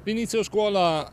L'inizio scuola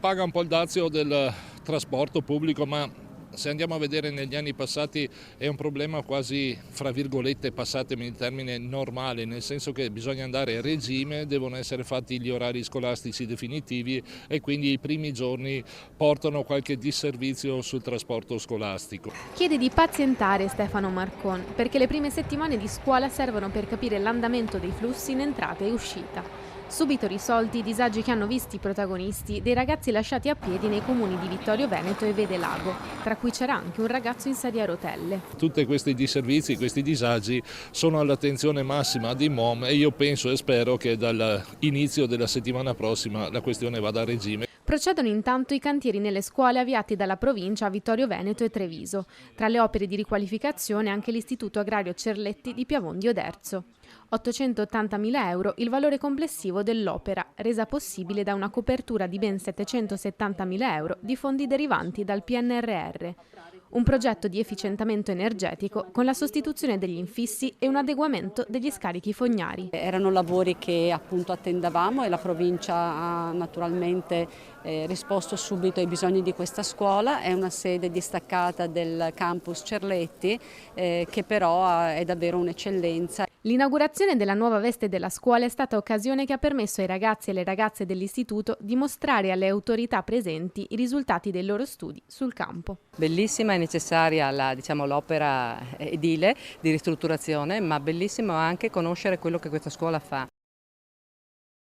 paga un po' il dazio del trasporto pubblico, ma se andiamo a vedere negli anni passati è un problema quasi, fra virgolette, passatemi il termine, normale, nel senso che bisogna andare a regime, devono essere fatti gli orari scolastici definitivi e quindi i primi giorni portano qualche disservizio sul trasporto scolastico. Chiede di pazientare Stefano Marcon, perché le prime settimane di scuola servono per capire l'andamento dei flussi in entrata e uscita. Subito risolti i disagi che hanno visto i protagonisti dei ragazzi lasciati a piedi nei comuni di Vittorio Veneto e Vedelago, tra cui c'era anche un ragazzo in sedia a rotelle. Tutti questi disservizi, questi disagi sono all'attenzione massima di MOM e io penso e spero che dall'inizio della settimana prossima la questione vada a regime. Procedono intanto i cantieri nelle scuole avviati dalla provincia a Vittorio Veneto e Treviso. Tra le opere di riqualificazione anche l'Istituto Agrario Cerletti di Piavondi Oderzo. 880.000 euro il valore complessivo dell'opera, resa possibile da una copertura di ben 770.000 euro di fondi derivanti dal PNRR. Un progetto di efficientamento energetico con la sostituzione degli infissi e un adeguamento degli scarichi fognari. Erano lavori che appunto attendavamo e la provincia ha naturalmente risposto subito ai bisogni di questa scuola. È una sede distaccata del campus Cerletti che però è davvero un'eccellenza. L'inaugurazione della nuova veste della scuola è stata occasione che ha permesso ai ragazzi e alle ragazze dell'istituto di mostrare alle autorità presenti i risultati dei loro studi sul campo. Bellissima e necessaria l'opera edile di ristrutturazione, ma bellissimo anche conoscere quello che questa scuola fa.